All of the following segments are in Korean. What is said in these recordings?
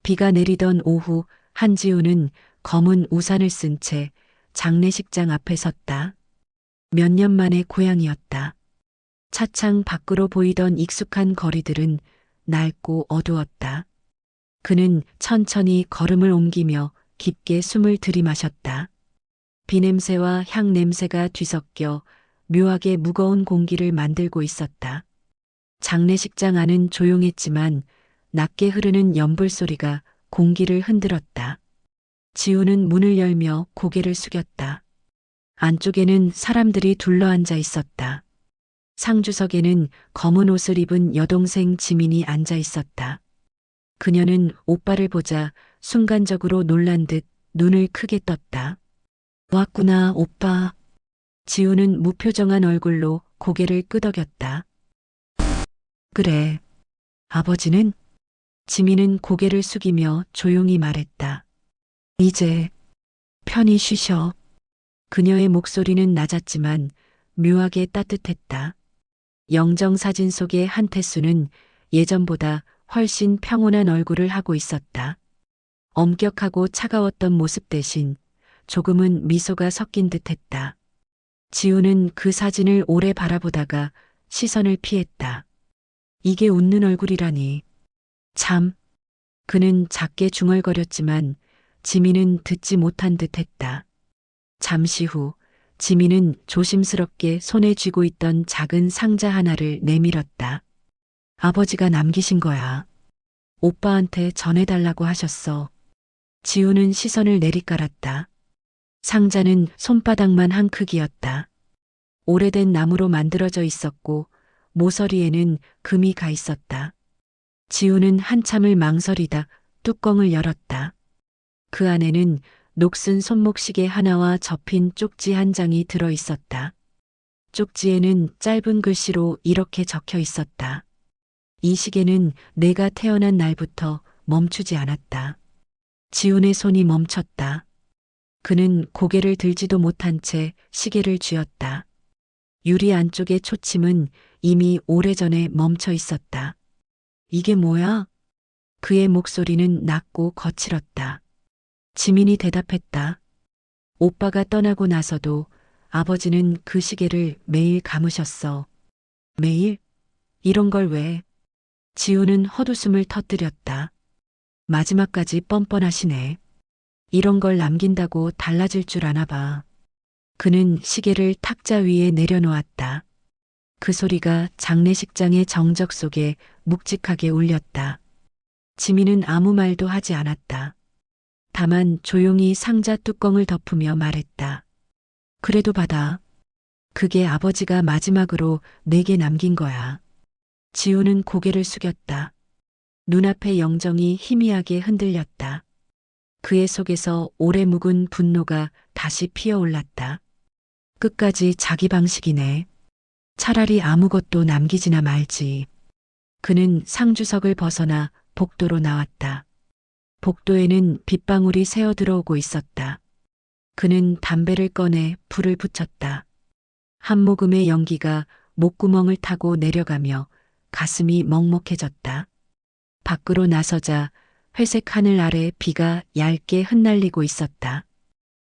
비가 내리던 오후 한지우는 검은 우산을 쓴 채 장례식장 앞에 섰다. 몇 년 만의 고향이었다. 차창 밖으로 보이던 익숙한 거리들은 낡고 어두웠다. 그는 천천히 걸음을 옮기며 깊게 숨을 들이마셨다. 비냄새와 향 냄새가 뒤섞여 묘하게 무거운 공기를 만들고 있었다. 장례식장 안은 조용했지만 낮게 흐르는 연불 소리가 공기를 흔들었다. 지우는 문을 열며 고개를 숙였다. 안쪽에는 사람들이 둘러앉아 있었다. 상주석에는 검은 옷을 입은 여동생 지민이 앉아 있었다. 그녀는 오빠를 보자 순간적으로 놀란 듯 눈을 크게 떴다. 왔구나, 오빠. 지우는 무표정한 얼굴로 고개를 끄덕였다. 그래. 아버지는? 지민은 고개를 숙이며 조용히 말했다. 이제 편히 쉬셔. 그녀의 목소리는 낮았지만 묘하게 따뜻했다. 영정사진 속의 한태수는 예전보다 훨씬 평온한 얼굴을 하고 있었다. 엄격하고 차가웠던 모습 대신 조금은 미소가 섞인 듯했다. 지우는 그 사진을 오래 바라보다가 시선을 피했다. 이게 웃는 얼굴이라니. 참. 그는 작게 중얼거렸지만 지민은 듣지 못한 듯했다. 잠시 후 지민은 조심스럽게 손에 쥐고 있던 작은 상자 하나를 내밀었다. 아버지가 남기신 거야. 오빠한테 전해달라고 하셨어. 지우는 시선을 내리깔았다. 상자는 손바닥만 한 크기였다. 오래된 나무로 만들어져 있었고 모서리에는 금이 가 있었다. 지우는 한참을 망설이다 뚜껑을 열었다. 그 안에는 녹슨 손목시계 하나와 접힌 쪽지 한 장이 들어 있었다. 쪽지에는 짧은 글씨로 이렇게 적혀 있었다. 이 시계는 내가 태어난 날부터 멈추지 않았다. 지훈의 손이 멈췄다. 그는 고개를 들지도 못한 채 시계를 쥐었다. 유리 안쪽의 초침은 이미 오래전에 멈춰 있었다. 이게 뭐야? 그의 목소리는 낮고 거칠었다. 지민이 대답했다. 오빠가 떠나고 나서도 아버지는 그 시계를 매일 감으셨어. 매일? 이런 걸 왜? 지우는 헛웃음을 터뜨렸다. 마지막까지 뻔뻔하시네. 이런 걸 남긴다고 달라질 줄 아나 봐. 그는 시계를 탁자 위에 내려놓았다. 그 소리가 장례식장의 정적 속에 묵직하게 울렸다. 지민은 아무 말도 하지 않았다. 다만 조용히 상자 뚜껑을 덮으며 말했다. 그래도 받아. 그게 아버지가 마지막으로 내게 남긴 거야. 지우는 고개를 숙였다. 눈앞의 영정이 희미하게 흔들렸다. 그의 속에서 오래 묵은 분노가 다시 피어올랐다. 끝까지 자기 방식이네. 차라리 아무것도 남기지나 말지. 그는 상주석을 벗어나 복도로 나왔다. 복도에는 빗방울이 새어 들어오고 있었다. 그는 담배를 꺼내 불을 붙였다. 한 모금의 연기가 목구멍을 타고 내려가며 가슴이 먹먹해졌다. 밖으로 나서자 회색 하늘 아래 비가 얇게 흩날리고 있었다.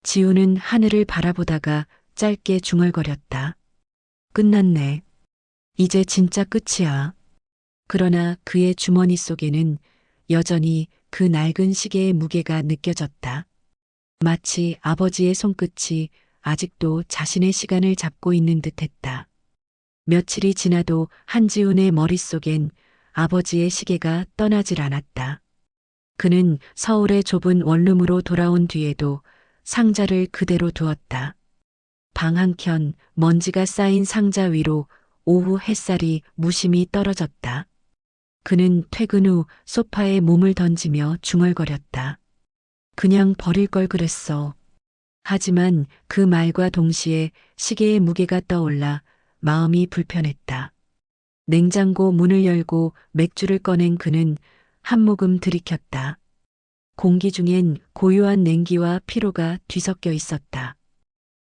지우는 하늘을 바라보다가 짧게 중얼거렸다. 끝났네. 이제 진짜 끝이야. 그러나 그의 주머니 속에는 여전히 그 낡은 시계의 무게가 느껴졌다. 마치 아버지의 손끝이 아직도 자신의 시간을 잡고 있는 듯했다. 며칠이 지나도 한지훈의 머릿속엔 아버지의 시계가 떠나질 않았다. 그는 서울의 좁은 원룸으로 돌아온 뒤에도 상자를 그대로 두었다. 방 한켠 먼지가 쌓인 상자 위로 오후 햇살이 무심히 떨어졌다. 그는 퇴근 후 소파에 몸을 던지며 중얼거렸다. 그냥 버릴 걸 그랬어. 하지만 그 말과 동시에 시계의 무게가 떠올라 마음이 불편했다. 냉장고 문을 열고 맥주를 꺼낸 그는 한 모금 들이켰다. 공기 중엔 고요한 냉기와 피로가 뒤섞여 있었다.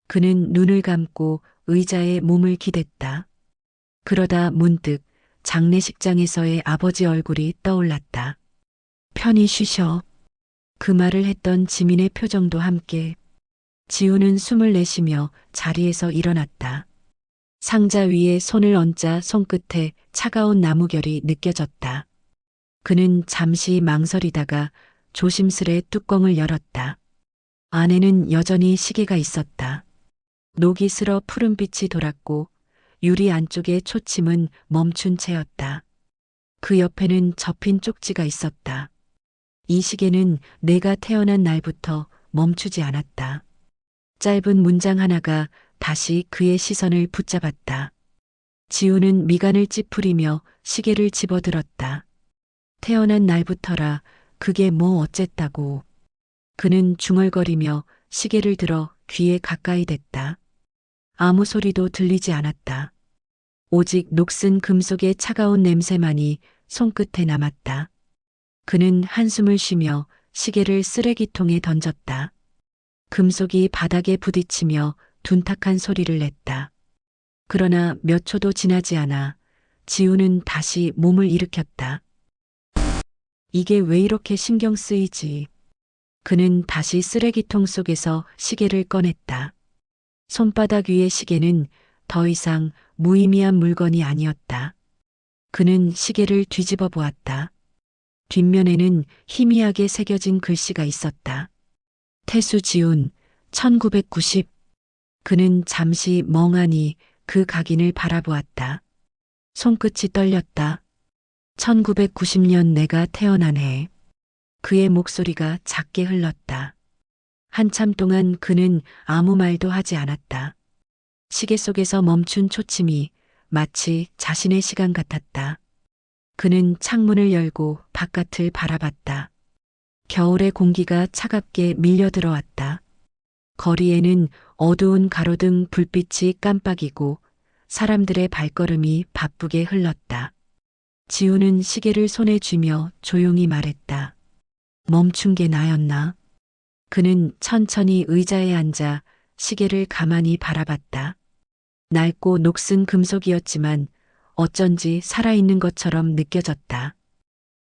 그는 눈을 감고 의자에 몸을 기댔다. 그러다 문득 장례식장에서의 아버지 얼굴이 떠올랐다. 편히 쉬셔. 그 말을 했던 지민의 표정도 함께. 지우는 숨을 내쉬며 자리에서 일어났다. 상자 위에 손을 얹자 손끝에 차가운 나무결이 느껴졌다. 그는 잠시 망설이다가 조심스레 뚜껑을 열었다. 안에는 여전히 시계가 있었다. 녹이 슬어 푸른빛이 돌았고 유리 안쪽의 초침은 멈춘 채였다. 그 옆에는 접힌 쪽지가 있었다. 이 시계는 내가 태어난 날부터 멈추지 않았다. 짧은 문장 하나가 다시 그의 시선을 붙잡았다. 지우는 미간을 찌푸리며 시계를 집어들었다. 태어난 날부터라 그게 뭐 어쨌다고. 그는 중얼거리며 시계를 들어 귀에 가까이 댔다. 아무 소리도 들리지 않았다. 오직 녹슨 금속의 차가운 냄새만이 손끝에 남았다. 그는 한숨을 쉬며 시계를 쓰레기통에 던졌다. 금속이 바닥에 부딪히며 둔탁한 소리를 냈다. 그러나 몇 초도 지나지 않아 지우는 다시 몸을 일으켰다. 이게 왜 이렇게 신경 쓰이지? 그는 다시 쓰레기통 속에서 시계를 꺼냈다. 손바닥 위의 시계는 더 이상 무의미한 물건이 아니었다. 그는 시계를 뒤집어 보았다. 뒷면에는 희미하게 새겨진 글씨가 있었다. 태수지운 1990. 그는 잠시 멍하니 그 각인을 바라보았다. 손끝이 떨렸다. 1990년 내가 태어난 해. 그의 목소리가 작게 흘렀다. 한참 동안 그는 아무 말도 하지 않았다. 시계 속에서 멈춘 초침이 마치 자신의 시간 같았다. 그는 창문을 열고 바깥을 바라봤다. 겨울의 공기가 차갑게 밀려 들어왔다. 거리에는 어두운 가로등 불빛이 깜빡이고 사람들의 발걸음이 바쁘게 흘렀다. 지우는 시계를 손에 쥐며 조용히 말했다. 멈춘 게 나였나? 그는 천천히 의자에 앉아 시계를 가만히 바라봤다. 낡고 녹슨 금속이었지만 어쩐지 살아있는 것처럼 느껴졌다.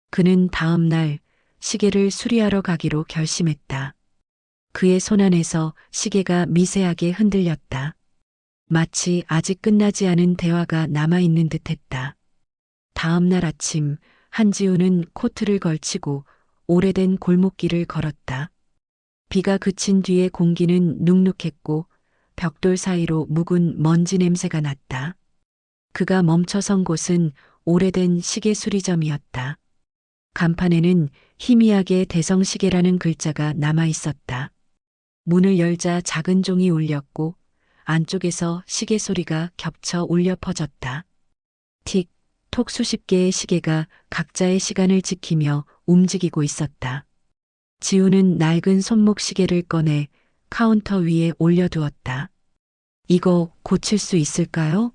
그는 다음 날 시계를 수리하러 가기로 결심했다. 그의 손안에서 시계가 미세하게 흔들렸다. 마치 아직 끝나지 않은 대화가 남아있는 듯했다. 다음 날 아침 한지우는 코트를 걸치고 오래된 골목길을 걸었다. 비가 그친 뒤에 공기는 눅눅했고 벽돌 사이로 묵은 먼지 냄새가 났다. 그가 멈춰선 곳은 오래된 시계 수리점이었다. 간판에는 희미하게 대성시계라는 글자가 남아 있었다. 문을 열자 작은 종이 울렸고 안쪽에서 시계 소리가 겹쳐 울려 퍼졌다. 틱, 톡 수십 개의 시계가 각자의 시간을 지키며 움직이고 있었다. 지우는 낡은 손목 시계를 꺼내 카운터 위에 올려두었다. 이거 고칠 수 있을까요?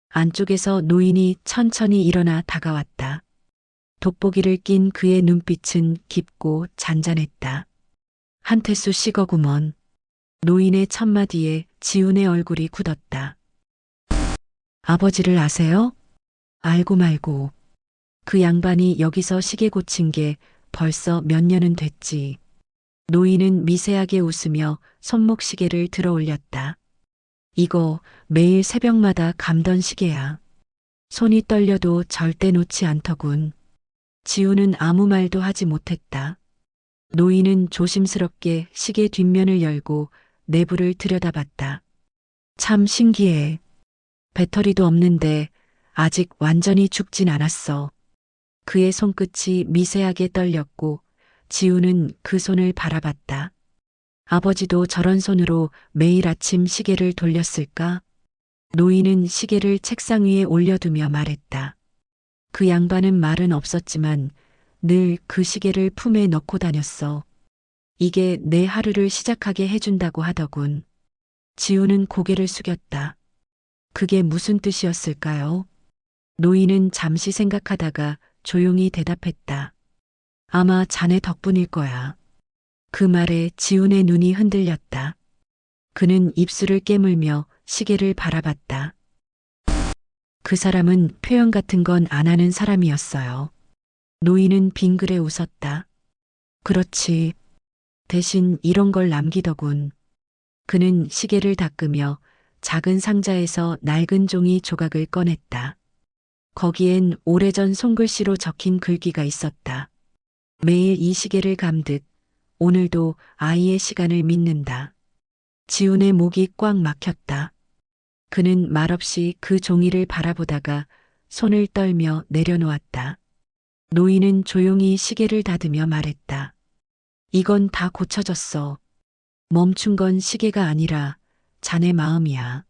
안쪽에서 노인이 천천히 일어나 다가왔다. 돋보기를 낀 그의 눈빛은 깊고 잔잔했다. 한태수 시거구먼. 노인의 첫마디에 지훈의 얼굴이 굳었다. 아버지를 아세요? 알고 말고. 그 양반이 여기서 시계 고친 게 벌써 몇 년은 됐지. 노인은 미세하게 웃으며 손목 시계를 들어 올렸다. 이거 매일 새벽마다 감던 시계야. 손이 떨려도 절대 놓지 않더군. 지우는 아무 말도 하지 못했다. 노인은 조심스럽게 시계 뒷면을 열고 내부를 들여다봤다. 참 신기해. 배터리도 없는데 아직 완전히 죽진 않았어. 그의 손끝이 미세하게 떨렸고 지우는 그 손을 바라봤다. 아버지도 저런 손으로 매일 아침 시계를 돌렸을까? 노인은 시계를 책상 위에 올려두며 말했다. 그 양반은 말은 없었지만 늘 그 시계를 품에 넣고 다녔어. 이게 내 하루를 시작하게 해준다고 하더군. 지우는 고개를 숙였다. 그게 무슨 뜻이었을까요? 노인은 잠시 생각하다가 조용히 대답했다. 아마 자네 덕분일 거야. 그 말에 지훈의 눈이 흔들렸다. 그는 입술을 깨물며 시계를 바라봤다. 그 사람은 표현 같은 건 안 하는 사람이었어요. 노인은 빙그레 웃었다. 그렇지. 대신 이런 걸 남기더군. 그는 시계를 닦으며 작은 상자에서 낡은 종이 조각을 꺼냈다. 거기엔 오래전 손글씨로 적힌 글귀가 있었다. 매일 이 시계를 감듯 오늘도 아이의 시간을 믿는다. 지훈의 목이 꽉 막혔다. 그는 말없이 그 종이를 바라보다가 손을 떨며 내려놓았다. 노인은 조용히 시계를 다듬며 말했다. 이건 다 고쳐졌어. 멈춘 건 시계가 아니라 자네 마음이야.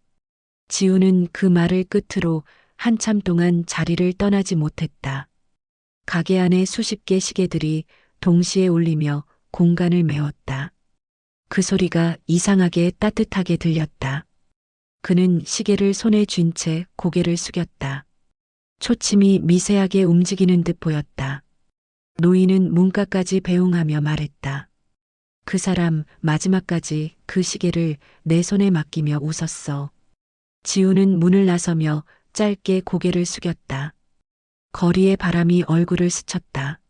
지우는 그 말을 끝으로 한참 동안 자리를 떠나지 못했다. 가게 안에 수십 개 시계들이 동시에 울리며 공간을 메웠다. 그 소리가 이상하게 따뜻하게 들렸다. 그는 시계를 손에 쥔 채 고개를 숙였다. 초침이 미세하게 움직이는 듯 보였다. 노인은 문까까지 배웅하며 말했다. 그 사람 마지막까지 그 시계를 내 손에 맡기며 웃었어. 지우는 문을 나서며 짧게 고개를 숙였다. 거리의 바람이 얼굴을 스쳤다.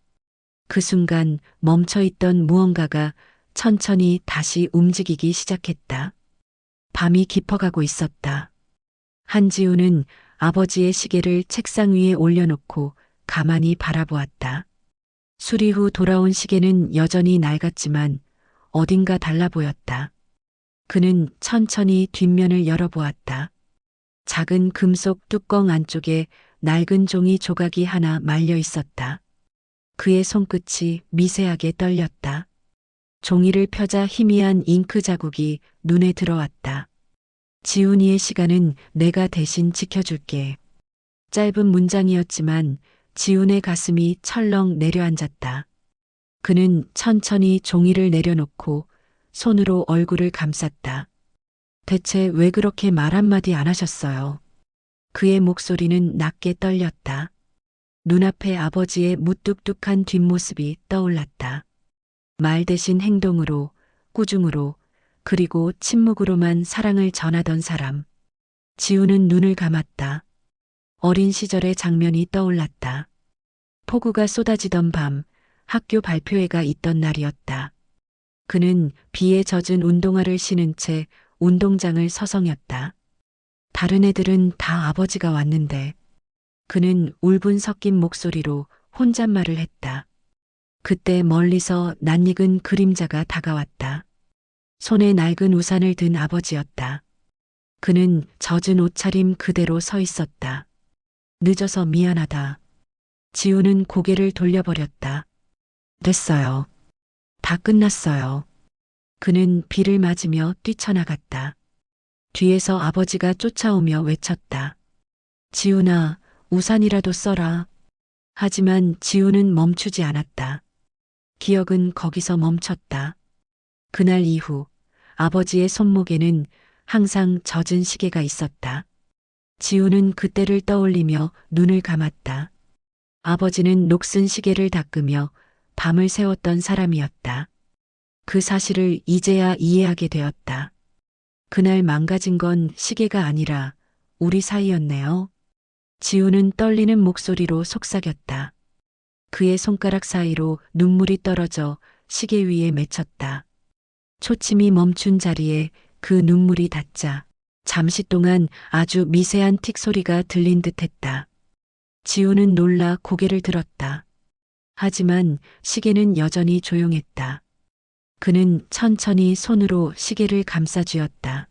그 순간 멈춰있던 무언가가 천천히 다시 움직이기 시작했다. 밤이 깊어가고 있었다. 한지우는 아버지의 시계를 책상 위에 올려놓고 가만히 바라보았다. 수리 후 돌아온 시계는 여전히 낡았지만 어딘가 달라 보였다. 그는 천천히 뒷면을 열어보았다. 작은 금속 뚜껑 안쪽에 낡은 종이 조각이 하나 말려 있었다. 그의 손끝이 미세하게 떨렸다. 종이를 펴자 희미한 잉크 자국이 눈에 들어왔다. 지훈이의 시간은 내가 대신 지켜줄게. 짧은 문장이었지만 지훈의 가슴이 철렁 내려앉았다. 그는 천천히 종이를 내려놓고 손으로 얼굴을 감쌌다. 대체 왜 그렇게 말 한마디 안 하셨어요? 그의 목소리는 낮게 떨렸다. 눈앞에 아버지의 무뚝뚝한 뒷모습이 떠올랐다. 말 대신 행동으로, 꾸중으로, 그리고 침묵으로만 사랑을 전하던 사람. 지우는 눈을 감았다. 어린 시절의 장면이 떠올랐다. 폭우가 쏟아지던 밤, 학교 발표회가 있던 날이었다. 그는 비에 젖은 운동화를 신은 채 운동장을 서성였다. 다른 애들은 다 아버지가 왔는데 그는 울분 섞인 목소리로 혼잣말을 했다. 그때 멀리서 낯익은 그림자가 다가왔다. 손에 낡은 우산을 든 아버지였다. 그는 젖은 옷차림 그대로 서 있었다. 늦어서 미안하다. 지우는 고개를 돌려버렸다. 됐어요. 다 끝났어요. 그는 비를 맞으며 뛰쳐나갔다. 뒤에서 아버지가 쫓아오며 외쳤다. 지훈아, 우산이라도 써라. 하지만 지훈은 멈추지 않았다. 기억은 거기서 멈췄다. 그날 이후 아버지의 손목에는 항상 젖은 시계가 있었다. 지훈은 그때를 떠올리며 눈을 감았다. 아버지는 녹슨 시계를 닦으며 밤을 새웠던 사람이었다. 그 사실을 이제야 이해하게 되었다. 그날 망가진 건 시계가 아니라 우리 사이였네요. 지우는 떨리는 목소리로 속삭였다. 그의 손가락 사이로 눈물이 떨어져 시계 위에 맺혔다. 초침이 멈춘 자리에 그 눈물이 닿자 잠시 동안 아주 미세한 틱 소리가 들린 듯 했다. 지우는 놀라 고개를 들었다. 하지만 시계는 여전히 조용했다. 그는 천천히 손으로 시계를 감싸쥐었다.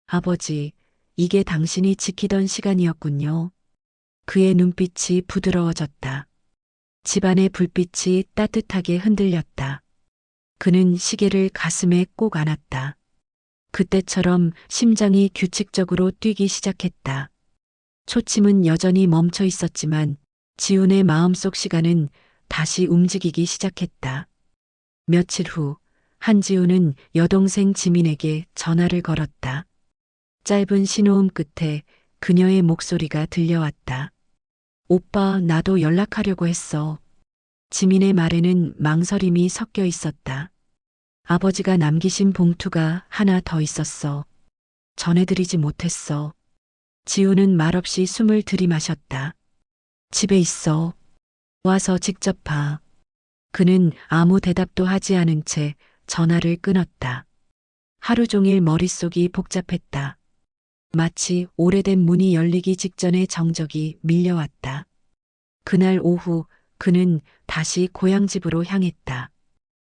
아버지, 이게 당신이 지키던 시간이었군요. 그의 눈빛이 부드러워졌다. 집안의 불빛이 따뜻하게 흔들렸다. 그는 시계를 가슴에 꼭 안았다. 그때처럼 심장이 규칙적으로 뛰기 시작했다. 초침은 여전히 멈춰 있었지만 지훈의 마음속 시간은 다시 움직이기 시작했다. 며칠 후 한지훈은 여동생 지민에게 전화를 걸었다. 짧은 신호음 끝에 그녀의 목소리가 들려왔다. 오빠, 나도 연락하려고 했어. 지민의 말에는 망설임이 섞여 있었다. 아버지가 남기신 봉투가 하나 더 있었어. 전해드리지 못했어. 지우는 말없이 숨을 들이마셨다. 집에 있어. 와서 직접 봐. 그는 아무 대답도 하지 않은 채 전화를 끊었다. 하루 종일 머릿속이 복잡했다. 마치 오래된 문이 열리기 직전에 정적이 밀려왔다. 그날 오후 그는 다시 고향집으로 향했다.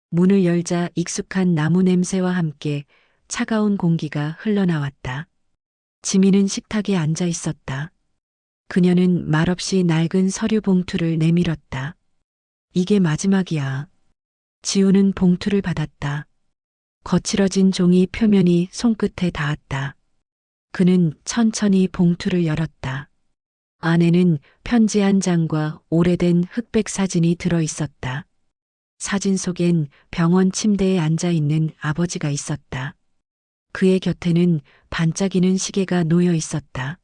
문을 열자 익숙한 나무 냄새와 함께 차가운 공기가 흘러나왔다. 지민은 식탁에 앉아 있었다. 그녀는 말없이 낡은 서류 봉투를 내밀었다. 이게 마지막이야. 지우는 봉투를 받았다. 거칠어진 종이 표면이 손끝에 닿았다. 그는 천천히 봉투를 열었다. 안에는 편지 한 장과 오래된 흑백 사진이 들어 있었다. 사진 속엔 병원 침대에 앉아 있는 아버지가 있었다. 그의 곁에는 반짝이는 시계가 놓여 있었다.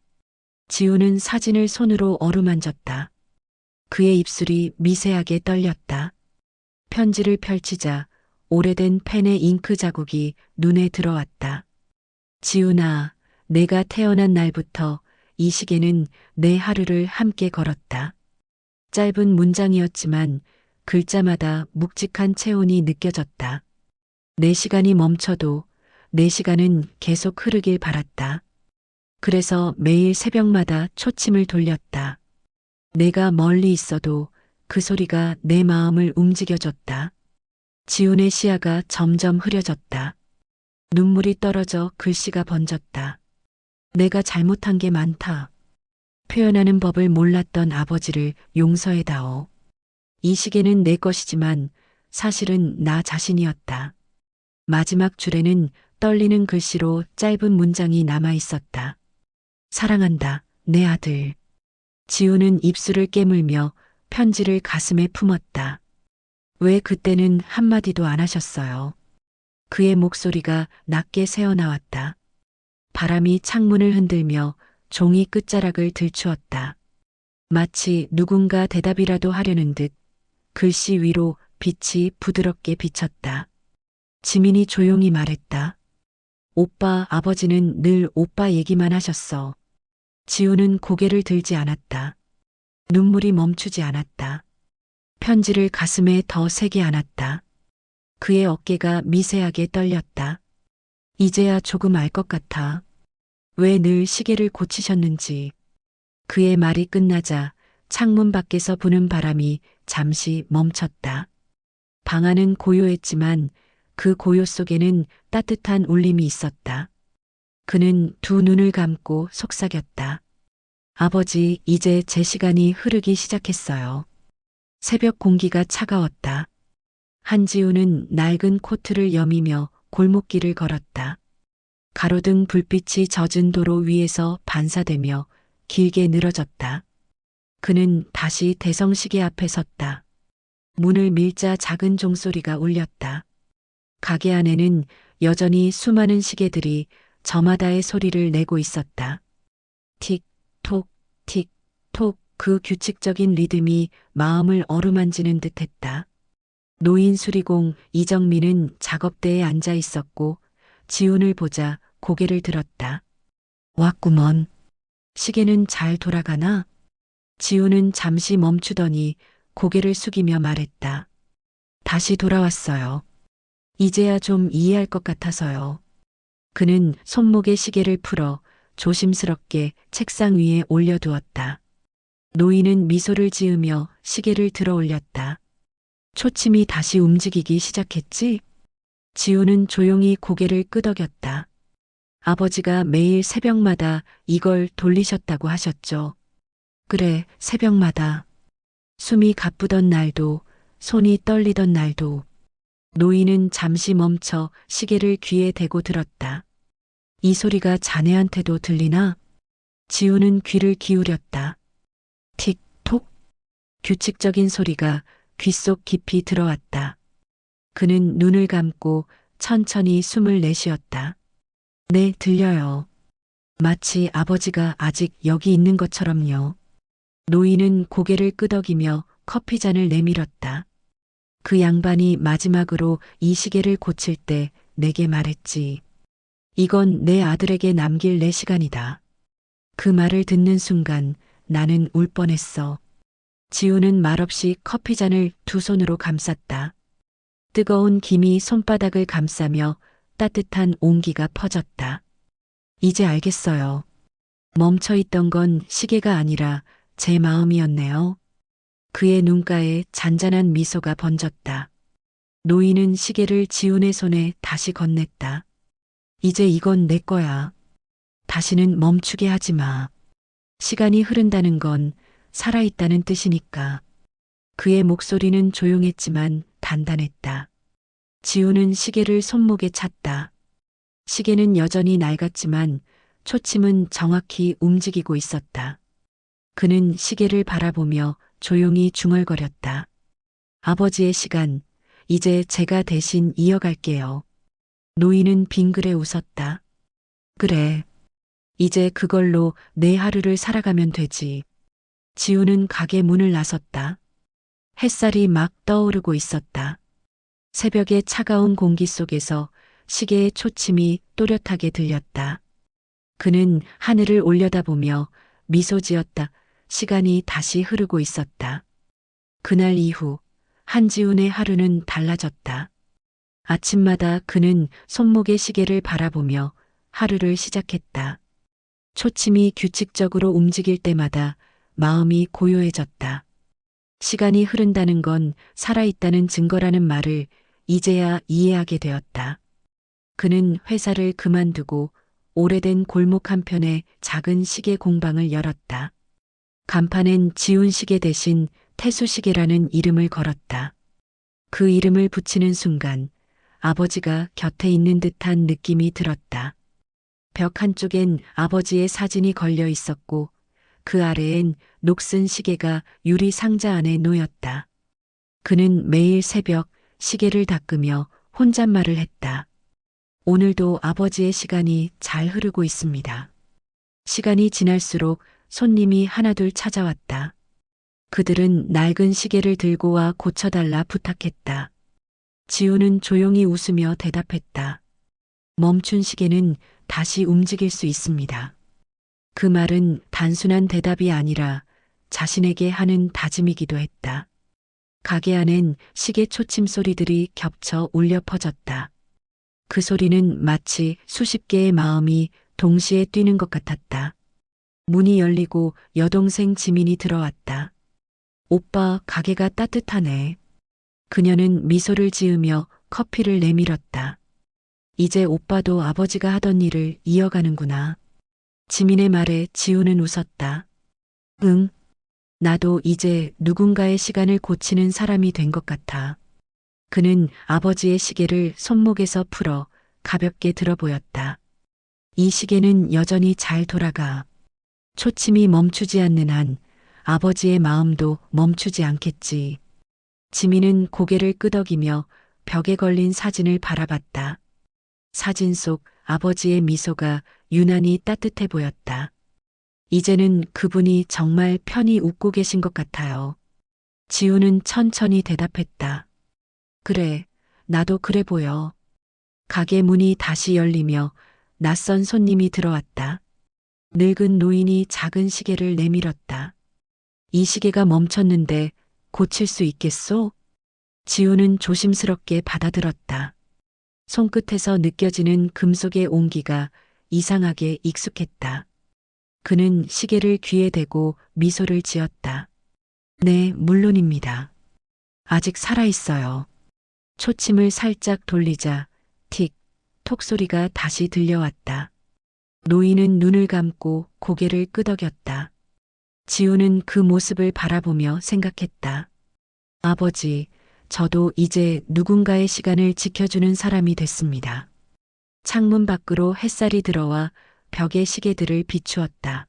지우는 사진을 손으로 어루만졌다. 그의 입술이 미세하게 떨렸다. 편지를 펼치자 오래된 펜의 잉크 자국이 눈에 들어왔다. 지훈아, 내가 태어난 날부터 이 시계는 내 하루를 함께 걸었다. 짧은 문장이었지만 글자마다 묵직한 체온이 느껴졌다. 내 시간이 멈춰도 내 시간은 계속 흐르길 바랐다. 그래서 매일 새벽마다 초침을 돌렸다. 내가 멀리 있어도 그 소리가 내 마음을 움직여줬다. 지훈의 시야가 점점 흐려졌다. 눈물이 떨어져 글씨가 번졌다. 내가 잘못한 게 많다. 표현하는 법을 몰랐던 아버지를 용서해다오. 이 시계는 내 것이지만 사실은 나 자신이었다. 마지막 줄에는 떨리는 글씨로 짧은 문장이 남아 있었다. 사랑한다, 내 아들. 지우는 입술을 깨물며 편지를 가슴에 품었다. 왜 그때는 한마디도 안 하셨어요? 그의 목소리가 낮게 새어나왔다. 바람이 창문을 흔들며 종이 끝자락을 들추었다. 마치 누군가 대답이라도 하려는 듯 글씨 위로 빛이 부드럽게 비쳤다. 지민이 조용히 말했다. 오빠 아버지는 늘 오빠 얘기만 하셨어. 지우는 고개를 들지 않았다. 눈물이 멈추지 않았다. 편지를 가슴에 더 세게 안았다. 그의 어깨가 미세하게 떨렸다. 이제야 조금 알 것 같아. 왜 늘 시계를 고치셨는지. 그의 말이 끝나자 창문 밖에서 부는 바람이 잠시 멈췄다. 방 안은 고요했지만 그 고요 속에는 따뜻한 울림이 있었다. 그는 두 눈을 감고 속삭였다. 아버지, 이제 제 시간이 흐르기 시작했어요. 새벽 공기가 차가웠다. 한지우는 낡은 코트를 여미며 골목길을 걸었다. 가로등 불빛이 젖은 도로 위에서 반사되며 길게 늘어졌다. 그는 다시 대성시계 앞에 섰다. 문을 밀자 작은 종소리가 울렸다. 가게 안에는 여전히 수많은 시계들이 저마다의 소리를 내고 있었다. 틱, 톡, 틱, 톡, 그 규칙적인 리듬이 마음을 어루만지는 듯했다. 노인 수리공 이정민은 작업대에 앉아 있었고 지훈을 보자 고개를 들었다. 왔구먼. 시계는 잘 돌아가나? 지훈은 잠시 멈추더니 고개를 숙이며 말했다. 다시 돌아왔어요. 이제야 좀 이해할 것 같아서요. 그는 손목에 시계를 풀어 조심스럽게 책상 위에 올려두었다. 노인은 미소를 지으며 시계를 들어 올렸다. 초침이 다시 움직이기 시작했지? 지우는 조용히 고개를 끄덕였다. 아버지가 매일 새벽마다 이걸 돌리셨다고 하셨죠. 그래, 새벽마다. 숨이 가쁘던 날도, 손이 떨리던 날도. 노인은 잠시 멈춰 시계를 귀에 대고 들었다. 이 소리가 자네한테도 들리나? 지우는 귀를 기울였다. 틱, 톡. 규칙적인 소리가 귓속 깊이 들어왔다. 그는 눈을 감고 천천히 숨을 내쉬었다. 네, 들려요. 마치 아버지가 아직 여기 있는 것처럼요. 노인은 고개를 끄덕이며 커피잔을 내밀었다. 그 양반이 마지막으로 이 시계를 고칠 때 내게 말했지. 이건 내 아들에게 남길 내 시간이다. 그 말을 듣는 순간 나는 울 뻔했어. 지우는 말없이 커피잔을 두 손으로 감쌌다. 뜨거운 김이 손바닥을 감싸며 따뜻한 온기가 퍼졌다. 이제 알겠어요. 멈춰있던 건 시계가 아니라 제 마음이었네요. 그의 눈가에 잔잔한 미소가 번졌다. 노인은 시계를 지훈의 손에 다시 건넸다. 이제 이건 내 거야. 다시는 멈추게 하지 마. 시간이 흐른다는 건 살아있다는 뜻이니까. 그의 목소리는 조용했지만 단단했다. 지훈은 시계를 손목에 찼다. 시계는 여전히 낡았지만 초침은 정확히 움직이고 있었다. 그는 시계를 바라보며 조용히 중얼거렸다. 아버지의 시간, 이제 제가 대신 이어갈게요. 노인은 빙그레 웃었다. 그래. 이제 그걸로 내 하루를 살아가면 되지. 지우는 가게 문을 나섰다. 햇살이 막 떠오르고 있었다. 새벽의 차가운 공기 속에서 시계의 초침이 또렷하게 들렸다. 그는 하늘을 올려다보며 미소 지었다. 시간이 다시 흐르고 있었다. 그날 이후 한지훈의 하루는 달라졌다. 아침마다 그는 손목의 시계를 바라보며 하루를 시작했다. 초침이 규칙적으로 움직일 때마다 마음이 고요해졌다. 시간이 흐른다는 건 살아있다는 증거라는 말을 이제야 이해하게 되었다. 그는 회사를 그만두고 오래된 골목 한편에 작은 시계 공방을 열었다. 간판엔 지훈 시계 대신 태수 시계라는 이름을 걸었다. 그 이름을 붙이는 순간 아버지가 곁에 있는 듯한 느낌이 들었다. 벽 한쪽엔 아버지의 사진이 걸려 있었고 그 아래엔 녹슨 시계가 유리 상자 안에 놓였다. 그는 매일 새벽 시계를 닦으며 혼잣말을 했다. 오늘도 아버지의 시간이 잘 흐르고 있습니다. 시간이 지날수록 손님이 하나둘 찾아왔다. 그들은 낡은 시계를 들고 와 고쳐달라 부탁했다. 지우는 조용히 웃으며 대답했다. 멈춘 시계는 다시 움직일 수 있습니다. 그 말은 단순한 대답이 아니라 자신에게 하는 다짐이기도 했다. 가게 안엔 시계 초침 소리들이 겹쳐 울려 퍼졌다. 그 소리는 마치 수십 개의 마음이 동시에 뛰는 것 같았다. 문이 열리고 여동생 지민이 들어왔다. 오빠, 가게가 따뜻하네. 그녀는 미소를 지으며 커피를 내밀었다. 이제 오빠도 아버지가 하던 일을 이어가는구나. 지민의 말에 지우는 웃었다. 응. 나도 이제 누군가의 시간을 고치는 사람이 된 것 같아. 그는 아버지의 시계를 손목에서 풀어 가볍게 들어 보였다. 이 시계는 여전히 잘 돌아가. 초침이 멈추지 않는 한 아버지의 마음도 멈추지 않겠지. 지민은 고개를 끄덕이며 벽에 걸린 사진을 바라봤다. 사진 속 아버지의 미소가 유난히 따뜻해 보였다. 이제는 그분이 정말 편히 웃고 계신 것 같아요. 지우는 천천히 대답했다. 그래, 나도 그래 보여. 가게 문이 다시 열리며 낯선 손님이 들어왔다. 늙은 노인이 작은 시계를 내밀었다. 이 시계가 멈췄는데 고칠 수 있겠소? 지우는 조심스럽게 받아들었다. 손끝에서 느껴지는 금속의 온기가 이상하게 익숙했다. 그는 시계를 귀에 대고 미소를 지었다. 네, 물론입니다. 아직 살아있어요. 초침을 살짝 돌리자 틱, 톡 소리가 다시 들려왔다. 노인은 눈을 감고 고개를 끄덕였다. 지우는 그 모습을 바라보며 생각했다. 아버지, 저도 이제 누군가의 시간을 지켜주는 사람이 됐습니다. 창문 밖으로 햇살이 들어와 벽의 시계들을 비추었다.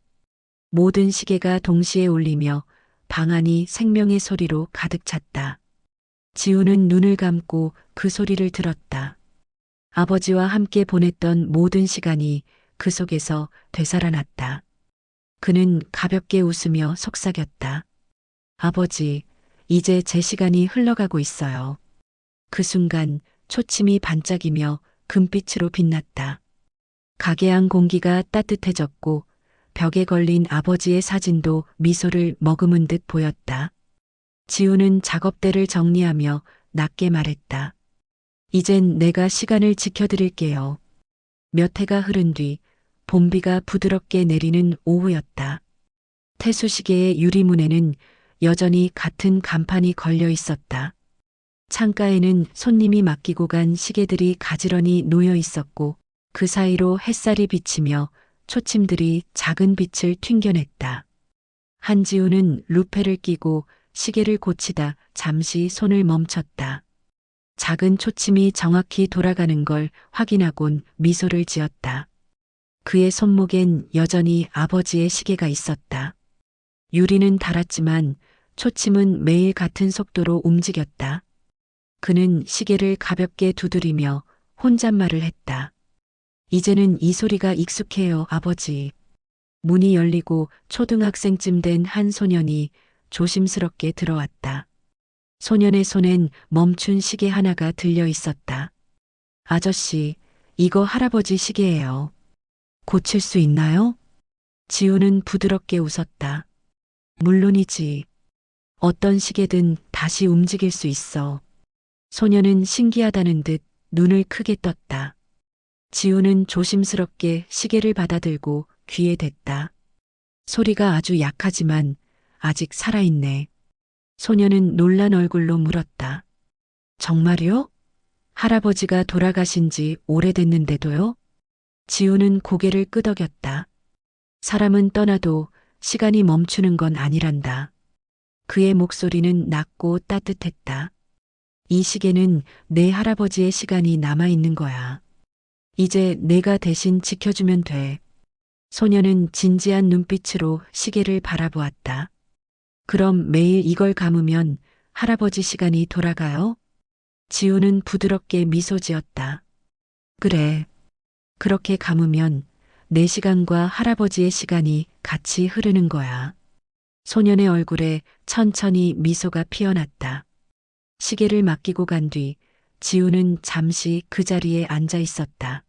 모든 시계가 동시에 울리며 방 안이 생명의 소리로 가득 찼다. 지우는 눈을 감고 그 소리를 들었다. 아버지와 함께 보냈던 모든 시간이 그 속에서 되살아났다. 그는 가볍게 웃으며 속삭였다. 아버지, 이제 제 시간이 흘러가고 있어요. 그 순간 초침이 반짝이며 금빛으로 빛났다. 가게 안 공기가 따뜻해졌고 벽에 걸린 아버지의 사진도 미소를 머금은 듯 보였다. 지우는 작업대를 정리하며 낮게 말했다. 이젠 내가 시간을 지켜드릴게요. 몇 해가 흐른 뒤 봄비가 부드럽게 내리는 오후였다. 태수시계의 유리문에는 여전히 같은 간판이 걸려 있었다. 창가에는 손님이 맡기고 간 시계들이 가지런히 놓여 있었고 그 사이로 햇살이 비치며 초침들이 작은 빛을 튕겨냈다. 한지우는 루페를 끼고 시계를 고치다 잠시 손을 멈췄다. 작은 초침이 정확히 돌아가는 걸 확인하곤 미소를 지었다. 그의 손목엔 여전히 아버지의 시계가 있었다. 유리는 닳았지만 초침은 매일 같은 속도로 움직였다. 그는 시계를 가볍게 두드리며 혼잣말을 했다. 이제는 이 소리가 익숙해요, 아버지. 문이 열리고 초등학생쯤 된 한 소년이 조심스럽게 들어왔다. 소년의 손엔 멈춘 시계 하나가 들려 있었다. 아저씨, 이거 할아버지 시계예요. 고칠 수 있나요? 지우는 부드럽게 웃었다. 물론이지. 어떤 시계든 다시 움직일 수 있어. 소년은 신기하다는 듯 눈을 크게 떴다. 지우는 조심스럽게 시계를 받아들고 귀에 댔다. 소리가 아주 약하지만 아직 살아있네. 소년은 놀란 얼굴로 물었다. 정말요? 할아버지가 돌아가신 지 오래됐는데도요? 지우는 고개를 끄덕였다. 사람은 떠나도 시간이 멈추는 건 아니란다. 그의 목소리는 낮고 따뜻했다. 이 시계는 내 할아버지의 시간이 남아있는 거야. 이제 내가 대신 지켜주면 돼. 소녀는 진지한 눈빛으로 시계를 바라보았다. 그럼 매일 이걸 감으면 할아버지 시간이 돌아가요? 지우는 부드럽게 미소 지었다. 그래. 그렇게 감으면 내 시간과 할아버지의 시간이 같이 흐르는 거야. 소년의 얼굴에 천천히 미소가 피어났다. 시계를 맡기고 간 뒤 지우는 잠시 그 자리에 앉아 있었다.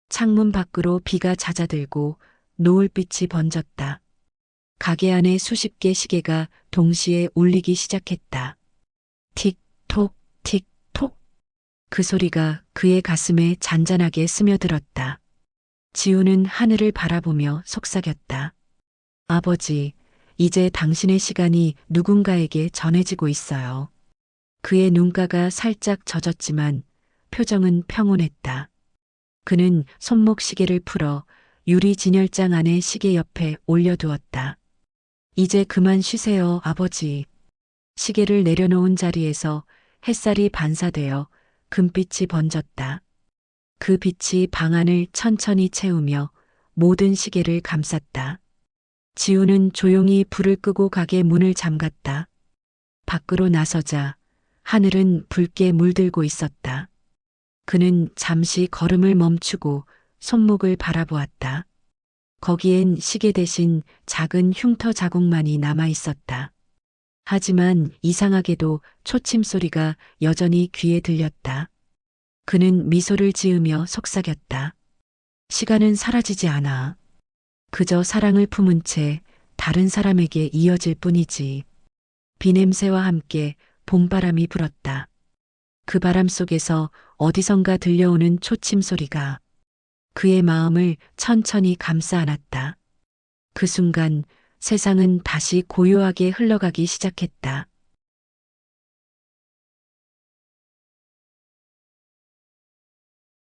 창문 밖으로 비가 잦아들고 노을빛이 번졌다. 가게 안에 수십 개 시계가 동시에 울리기 시작했다. 틱톡, 틱톡. 그 소리가 그의 가슴에 잔잔하게 스며들었다. 지우는 하늘을 바라보며 속삭였다. 아버지, 이제 당신의 시간이 누군가에게 전해지고 있어요. 그의 눈가가 살짝 젖었지만 표정은 평온했다. 그는 손목 시계를 풀어 유리 진열장 안에 시계 옆에 올려두었다. 이제 그만 쉬세요, 아버지. 시계를 내려놓은 자리에서 햇살이 반사되어 금빛이 번졌다. 그 빛이 방 안을 천천히 채우며 모든 시계를 감쌌다. 지우는 조용히 불을 끄고 가게 문을 잠갔다. 밖으로 나서자 하늘은 붉게 물들고 있었다. 그는 잠시 걸음을 멈추고 손목을 바라보았다. 거기엔 시계 대신 작은 흉터 자국만이 남아 있었다. 하지만 이상하게도 초침 소리가 여전히 귀에 들렸다. 그는 미소를 지으며 속삭였다. 시간은 사라지지 않아. 그저 사랑을 품은 채 다른 사람에게 이어질 뿐이지. 비냄새와 함께 봄바람이 불었다. 그 바람 속에서 어디선가 들려오는 초침 소리가 그의 마음을 천천히 감싸 안았다. 그 순간 세상은 다시 고요하게 흘러가기 시작했다.